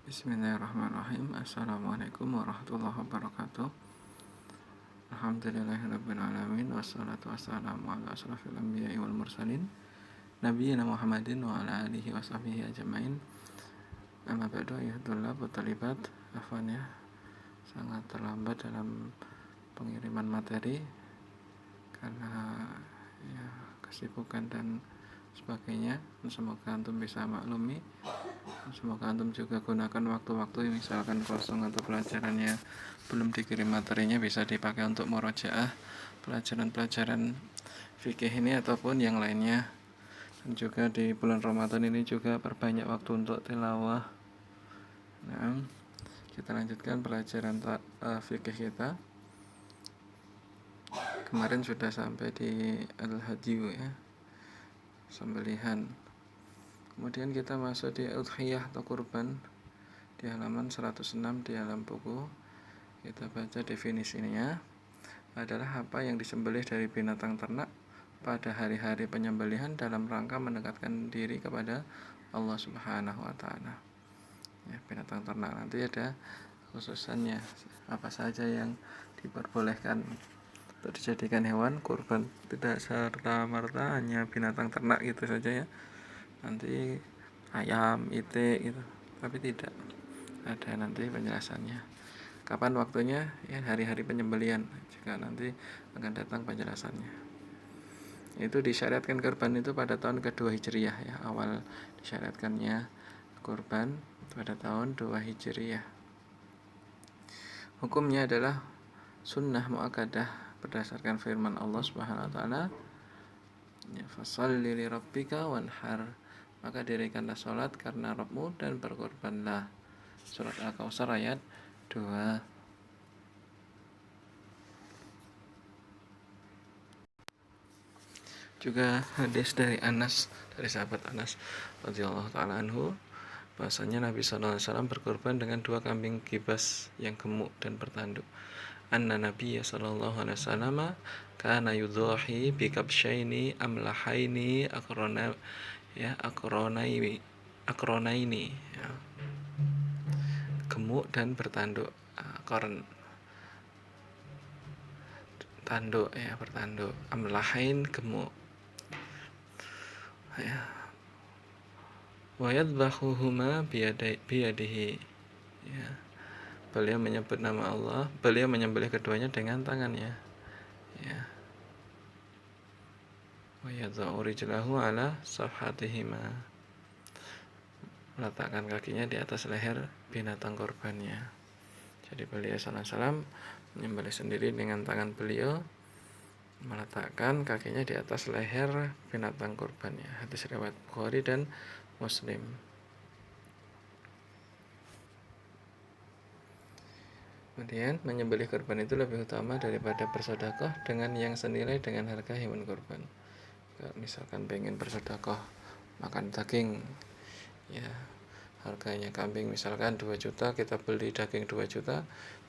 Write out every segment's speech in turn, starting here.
Bismillahirrahmanirrahim. Assalamualaikum warahmatullahi wabarakatuh. Alhamdulillahirabbil alamin wassalatu wassalamu ala asrofil anbiya'i wal mursalin nabiyina Muhammadin wa ala alihi wa sahbihi ajmain. Amma ba'du ya thulab wa talibat. Afwan ya, sangat terlambat dalam pengiriman materi karena ya kesibukan dan sebagainya. Semoga antum bisa maklumi. Semoga antum juga gunakan waktu-waktu misalkan kosong atau pelajarannya belum dikirim materinya bisa dipakai untuk murojaah pelajaran-pelajaran fikih ini ataupun yang lainnya. Dan juga di bulan Ramadan ini juga perbanyak waktu untuk tilawah. Nah, kita lanjutkan pelajaran fikih kita. Kemarin sudah sampai di al-hadyu ya, sembelihan. Kemudian kita masuk di udhiyah atau kurban di halaman 106 di dalam buku. Kita baca definisinya adalah apa yang disembelih dari binatang ternak pada hari-hari penyembelihan dalam rangka mendekatkan diri kepada Allah Subhanahu wa taala. Ya, binatang ternak nanti ada khususannya apa saja yang diperbolehkan untuk dijadikan hewan kurban, tidak serta-merta hanya binatang ternak gitu saja ya. Nanti ayam, itik gitu, tapi tidak ada nanti penjelasannya kapan waktunya ya, hari-hari penyembelihan jika nanti akan datang penjelasannya. Itu disyariatkan kurban itu pada tahun kedua Hijriyah ya, awal disyariatkannya kurban pada tahun 2 Hijriyah. Hukumnya adalah sunnah muakkadah berdasarkan firman Allah Subhanahu wa taala, ya, fasholli li rabbika wanhar, maka dirikanlah sholat karena Rabbmu dan berkorbanlah. Surat Al-Kautsar ayat 2. Juga hadis dari Anas, dari sahabat Anas radhiyallahu taala anhu, bahwasanya Nabi SAW berkorban dengan 2 kambing gibas yang gemuk dan bertanduk. Anna Nabi sallallahu alaihi wasallam kana yudhahi bi kabsyaini amlahaini akronaini ya, gemuk dan bertanduk, tanduk ya, bertanduk, amlahain gemuk ya, wa yadbahuhuma biyadihi ya, beliau menyebut nama Allah, beliau menyembelih keduanya dengan tangannya ya, wa yadha'u rijlahu ala safhatihima, meletakkan kakinya di atas leher binatang korbannya. Jadi beliau SAW menyembelih sendiri dengan tangan beliau, meletakkan kakinya di atas leher binatang korbannya. Hadis riwayat Bukhari dan Muslim. Kemudian menyembelih korban itu lebih utama daripada bersedekah dengan yang senilai dengan harga hewan korban. Kalau misalkan pengen bersedekah makan daging ya, harganya kambing misalkan 2 juta, kita beli daging 2 juta,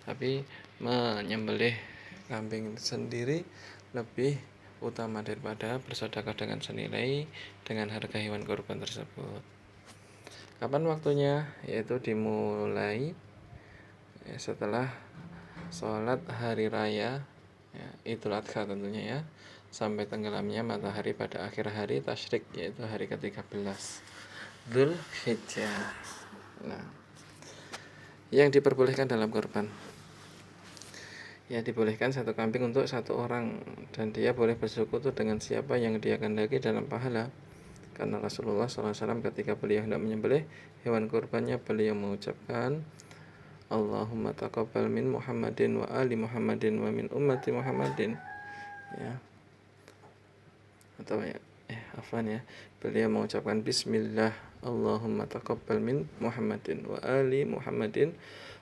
tapi menyembelih kambing sendiri lebih utama daripada bersedekah dengan senilai dengan harga hewan kurban tersebut. Kapan waktunya? Yaitu dimulai ya, setelah sholat hari raya ya, Idul Adha tentunya ya, sampai tenggelamnya matahari pada akhir hari tasyrik, yaitu hari ke-13 Dzul Hijjah. Nah, yang diperbolehkan dalam kurban ya, dibolehkan 1 kambing untuk 1 orang, dan dia boleh bersekutu dengan siapa yang dia kehendaki dalam pahala. Karena Rasulullah SAW ketika beliau hendak menyembelih hewan kurbannya, beliau mengucapkan Allahumma taqabbal min Muhammadin wa ali Muhammadin wa min ummati Muhammadin ya, atau ya afwan ya, beliau mengucapkan bismillah Allahumma taqabbal min Muhammadin wa ali Muhammadin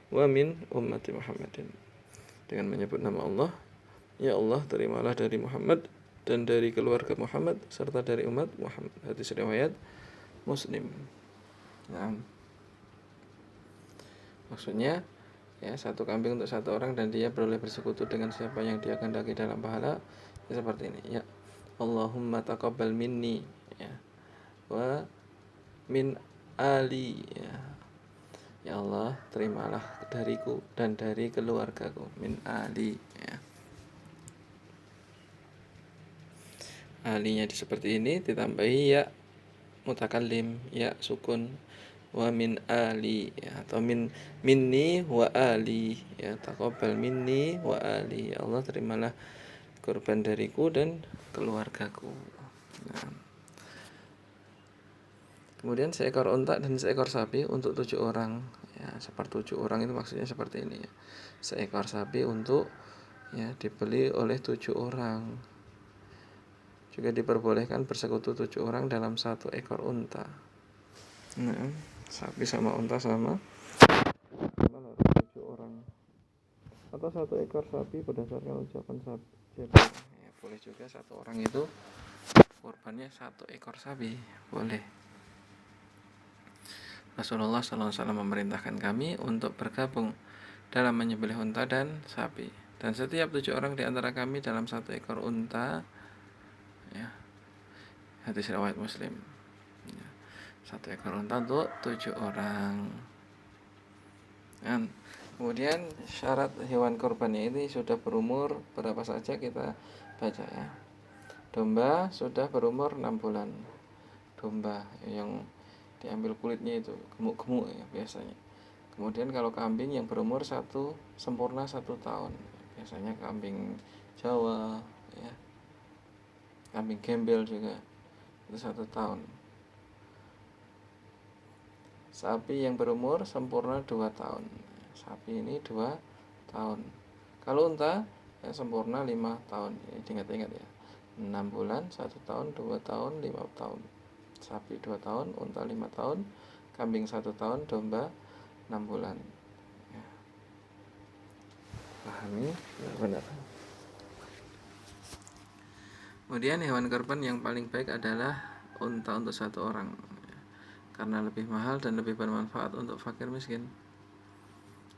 wa min ummati Muhammadin, dengan menyebut nama Allah, ya Allah terimalah dari Muhammad dan dari keluarga Muhammad serta dari umat Muhammad. Hadis riwayat Muslim. Nah, maksudnya ya, 1 kambing untuk 1 orang dan dia boleh bersekutu dengan siapa yang dia kehendaki dalam pahala ya, seperti ini ya, Allahumma taqabbal minni ya, wa min ali ya, Ya Allah, terimalah dariku dan dari keluargaku, min ali, ya. Alinya seperti ini ditambahi ya mutakallim, ya sukun, wa min ali, ya, atau minni wa ali, ya, taqabbal minni wa ali, ya Allah terimalah korban dariku dan keluargaku. Nah, kemudian seekor unta dan seekor sapi untuk 7 orang, ya, sepertujuh orang itu maksudnya seperti ini, ya. Seekor sapi untuk, ya, dibeli oleh 7 orang. Juga diperbolehkan bersekutu 7 orang dalam 1 ekor unta. Nah, sapi sama unta sama harus 7 orang atau 1 ekor sapi berdasarkan ucapan sapi. Ya, boleh juga 1 orang itu korbannya 1 ekor sapi, boleh. Rasulullah SAW memerintahkan kami untuk bergabung dalam menyembelih unta dan sapi, dan setiap 7 orang di antara kami dalam 1 ekor unta, ya, hadis riwayat Muslim, ya, 1 ekor unta untuk 7 orang. Dan kemudian syarat hewan kurbannya ini sudah berumur berapa saja kita baca, ya. Domba sudah berumur 6 bulan. Domba yang diambil kulitnya itu gemuk-gemuk, ya, biasanya. Kemudian kalau kambing yang berumur sempurna 1 tahun, biasanya kambing Jawa, ya, kambing gembel juga itu 1 tahun. Sapi yang berumur sempurna 2 tahun. Sapi ini 2 tahun. Kalau unta ya sempurna 5 tahun. Ingat-ingat, ya. 6 bulan, 1 tahun, 2 tahun, 5 tahun. Sapi 2 tahun, unta 5 tahun, kambing 1 tahun, domba 6 bulan. Ya. Pahami? Benar. Kemudian hewan kurban yang paling baik adalah unta untuk 1 orang, ya, karena lebih mahal dan lebih bermanfaat untuk fakir miskin.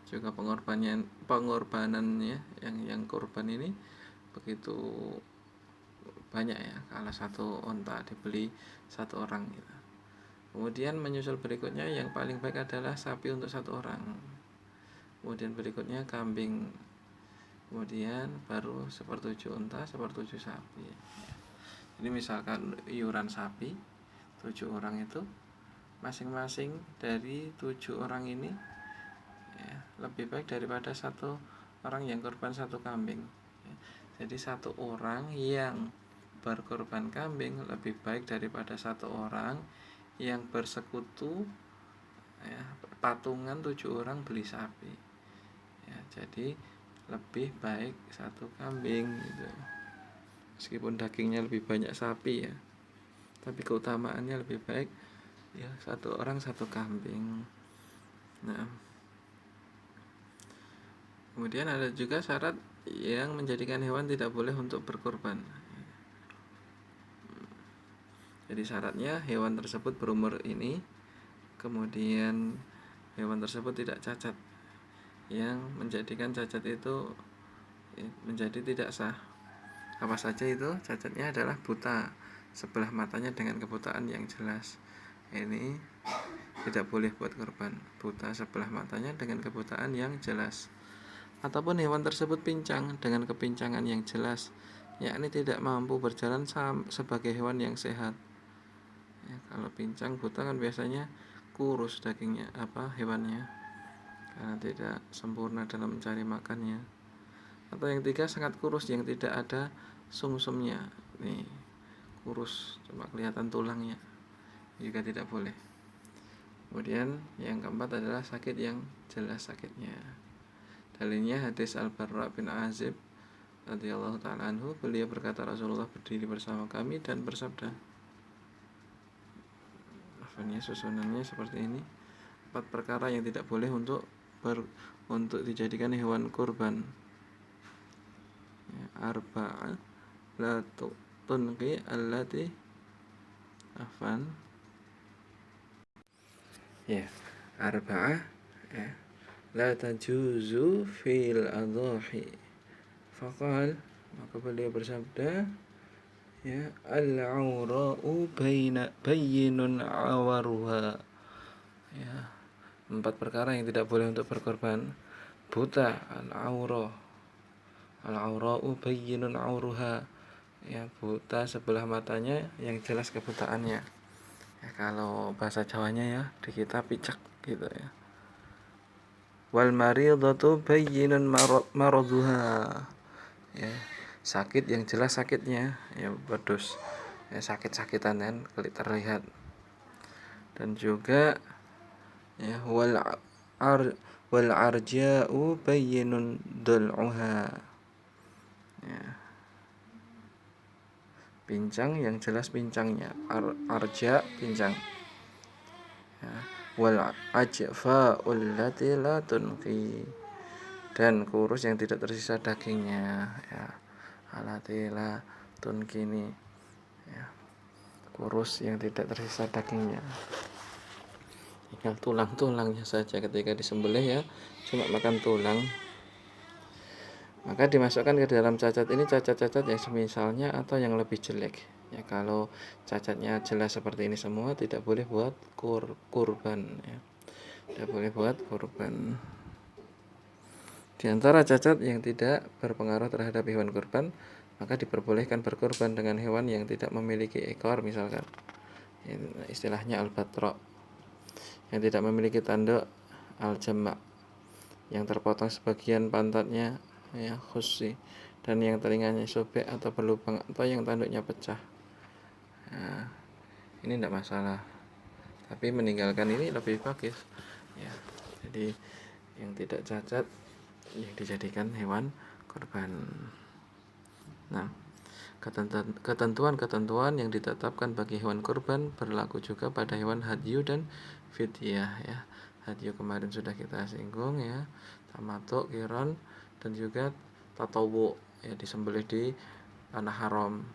Juga pengorbanannya yang kurban ini begitu banyak, ya, kalau 1 unta dibeli 1 orang, gitu. Kemudian menyusul berikutnya yang paling baik adalah sapi untuk 1 orang. Kemudian berikutnya kambing. Kemudian baru 1/7 unta, 1/7 sapi. Jadi misalkan iuran sapi 7 orang itu masing-masing dari 7 orang ini, ya, lebih baik daripada 1 orang yang korban 1 kambing, ya. Jadi 1 orang yang berkorban kambing lebih baik daripada 1 orang yang bersekutu, ya, patungan 7 orang beli sapi, ya. Jadi lebih baik 1 kambing, gitu. Meskipun dagingnya lebih banyak sapi, ya, tapi keutamaannya lebih baik, ya, 1 orang 1 kambing. Nah, kemudian ada juga syarat yang menjadikan hewan tidak boleh untuk berkorban. Jadi syaratnya hewan tersebut berumur ini, kemudian hewan tersebut tidak cacat. Yang menjadikan cacat itu menjadi tidak sah. Apa saja itu? Cacatnya adalah buta sebelah matanya dengan kebutaan yang jelas. Ini tidak boleh buat korban. Buta sebelah matanya dengan kebutaan yang jelas. Ataupun hewan tersebut pincang dengan kepincangan yang jelas, yakni tidak mampu berjalan sebagai hewan yang sehat. Ya, kalau pincang buta kan biasanya kurus dagingnya, hewannya, karena tidak sempurna dalam mencari makannya. Atau yang tiga sangat kurus yang tidak ada sumsumnya, nih, kurus cuma kelihatan tulangnya, juga tidak boleh. Kemudian yang keempat adalah sakit yang jelas sakitnya. Dalilnya hadis Al-Barra bin Azib radhiyallahu ta'ala anhu, beliau berkata, Rasulullah berdiri bersama kami dan bersabda, susunannya seperti ini: 4 perkara yang tidak boleh untuk dijadikan hewan kurban. Ya, arba'a la tunqi allati afan. Ya, arba'a, ya, la tajuzu fil adhahi. Faqal, maka beliau bersabda, ya, al-aura'u bayyinun awaruha, ya, 4 perkara yang tidak boleh untuk berkorban: buta, al-aura'u bayyinun auruha, ya, buta sebelah matanya yang jelas kebutaannya. Ya, kalau bahasa Jawanya ya di kita picek gitu ya. Wal maridatu bayyinun maraduha, ya, sakit yang jelas sakitnya, ya, pedus, ya, sakit-sakitan kan terlihat. Dan juga ya wal arja'u bayyinun dal'uha, ya, pincang yang jelas pincangnya, arja pincang, ya. Wal ajfa'ul lati la tunqi, dan kurus yang tidak tersisa dagingnya, ya, alati la tunqini, ya, kurus yang tidak tersisa dagingnya, tinggal tulang-tulangnya saja ketika disembelih, ya, cuma makan tulang. Maka dimasukkan ke dalam cacat ini cacat-cacat yang semisalnya atau yang lebih jelek. Ya, kalau cacatnya jelas seperti ini semua tidak boleh buat kurban, ya. Tidak boleh buat kurban. Di antara cacat yang tidak berpengaruh terhadap hewan kurban, maka diperbolehkan berkurban dengan hewan yang tidak memiliki ekor, misalkan istilahnya al-batra, yang tidak memiliki tanduk, al-jama', yang terpotong sebagian pantatnya, ya, khusi, dan yang telinganya sobek atau berlubang atau yang tanduknya pecah. Nah, ini tidak masalah, tapi meninggalkan ini lebih bagus, ya. Jadi yang tidak cacat yang dijadikan hewan kurban. Nah, ketentuan-ketentuan yang ditetapkan bagi hewan kurban berlaku juga pada hewan hadyu dan fidyah, ya. Hadyu kemarin sudah kita singgung, ya, tamatuk, qiran, dan juga tatawwu, ya, disembelih di tanah haram.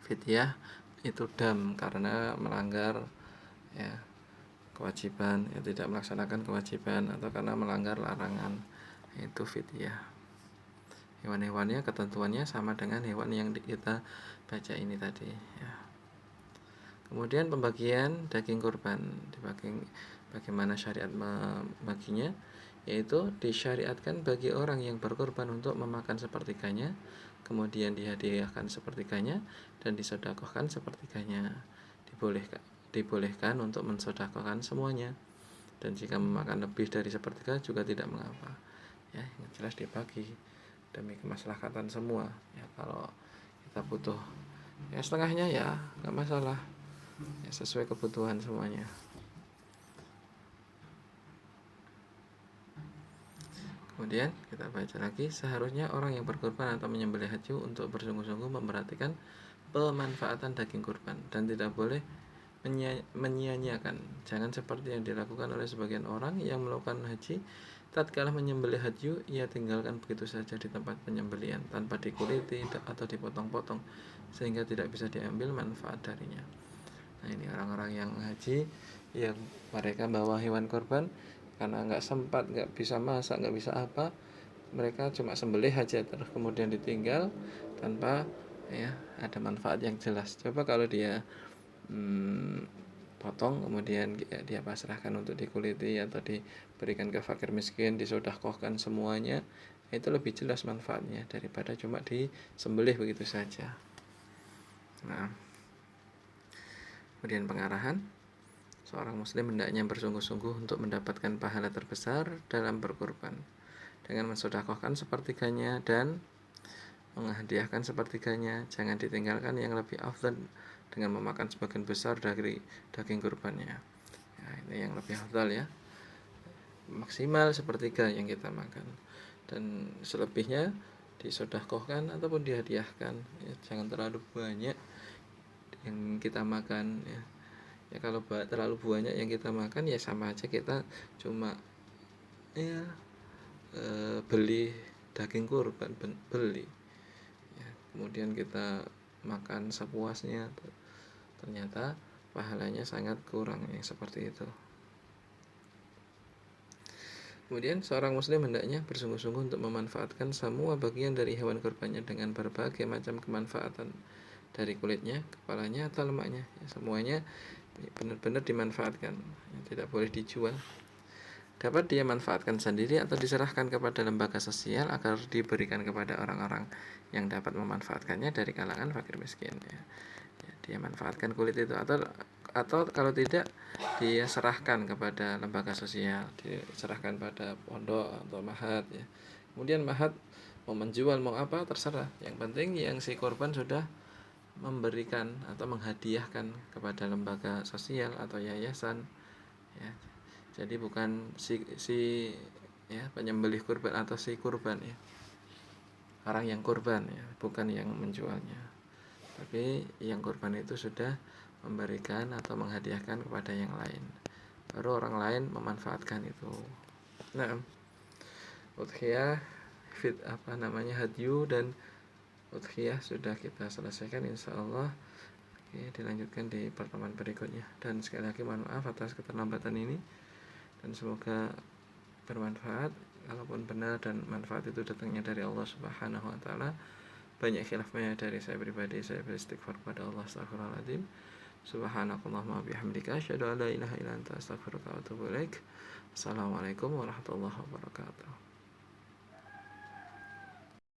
Fidyah itu dam karena melanggar, ya, kewajiban, ya, tidak melaksanakan kewajiban atau karena melanggar larangan, itu fidyah. Hewan-hewannya ketentuannya sama dengan hewan yang kita baca ini tadi, ya. Kemudian pembagian daging kurban, bagaimana syariat membaginya, yaitu disyariatkan bagi orang yang berkorban untuk memakan sepertiganya, kemudian dihadiahkan sepertiganya, dan disedekahkan sepertiganya. Dibolehkan untuk mensedekahkan semuanya, dan jika memakan lebih dari sepertiga juga tidak mengapa, ya, yang jelas dibagi demi kemaslahatan semua, ya. Kalau kita butuh, ya, setengahnya, ya, nggak masalah, ya, sesuai kebutuhan semuanya. Kemudian kita baca lagi, seharusnya orang yang berkorban atau menyembelih hadyu untuk bersungguh-sungguh memperhatikan pemanfaatan daging kurban dan tidak boleh menyia-nyiakan. Jangan seperti yang dilakukan oleh sebagian orang yang melakukan haji, tatkala menyembelih hadyu ia tinggalkan begitu saja di tempat penyembelihan tanpa dikuliti atau dipotong-potong sehingga tidak bisa diambil manfaat darinya. Nah, ini orang-orang yang haji yang mereka bawa hewan korban karena nggak sempat, nggak bisa masak, nggak bisa apa, mereka cuma sembelih aja terus kemudian ditinggal tanpa, ya, ada manfaat yang jelas. Coba kalau dia potong kemudian dia pasrahkan untuk dikuliti atau diberikan ke fakir miskin, disedekahkan semuanya, itu lebih jelas manfaatnya daripada cuma disembelih begitu saja. Nah, kemudian pengarahan, seorang muslim hendaknya bersungguh-sungguh untuk mendapatkan pahala terbesar dalam berkorban dengan mensedekahkan sepertiganya dan menghadiahkan sepertiganya. Jangan ditinggalkan yang lebih afdal dengan memakan sebagian besar dari daging kurbannya. Ya, ini yang lebih afdal, ya, maksimal sepertiga yang kita makan, dan selebihnya disedekahkan ataupun dihadiahkan, ya, jangan terlalu banyak yang kita makan, ya. Ya, kalau terlalu banyak yang kita makan, ya sama aja kita cuma, ya, beli daging kurban, beli, ya, kemudian kita makan sepuasnya, ternyata pahalanya sangat kurang yang seperti itu. Kemudian seorang muslim hendaknya bersungguh-sungguh untuk memanfaatkan semua bagian dari hewan kurbannya dengan berbagai macam kemanfaatan, dari kulitnya, kepalanya atau lemaknya, ya, semuanya benar-benar dimanfaatkan, ya, tidak boleh dijual. dapat dia manfaatkan sendiri atau diserahkan kepada lembaga sosial agar diberikan kepada orang-orang yang dapat memanfaatkannya dari kalangan fakir miskin ya. Dia manfaatkan kulit itu atau kalau tidak dia serahkan kepada lembaga sosial, diserahkan pada pondok atau mahat ya. Kemudian mahat mau menjual mau apa terserah, yang penting yang si korban sudah memberikan atau menghadiahkan kepada lembaga sosial atau yayasan ya. Jadi bukan si ya penyembelih kurban atau si kurban ya, orang yang kurban ya, bukan yang menjualnya, tapi yang kurban itu sudah memberikan atau menghadiahkan kepada yang lain, baru orang lain memanfaatkan itu. Nah, udhiyah hadyu dan udhiyah sudah kita selesaikan insyaallah. Oke, dilanjutkan di pertemuan berikutnya. Dan sekali lagi mohon maaf atas keterlambatan ini, dan semoga bermanfaat. Kalaupun benar dan manfaat itu datangnya dari Allah Subhanahu wa taala, banyak khilafnya dari saya pribadi, saya beristighfar kepada Allah. Astagfirullahaladzim. Subhanakallahumma bihamdika asyhadu an la ilaha illa anta astaghfiruka wa atubu ilaik. Assalamualaikum warahmatullahi wabarakatuh.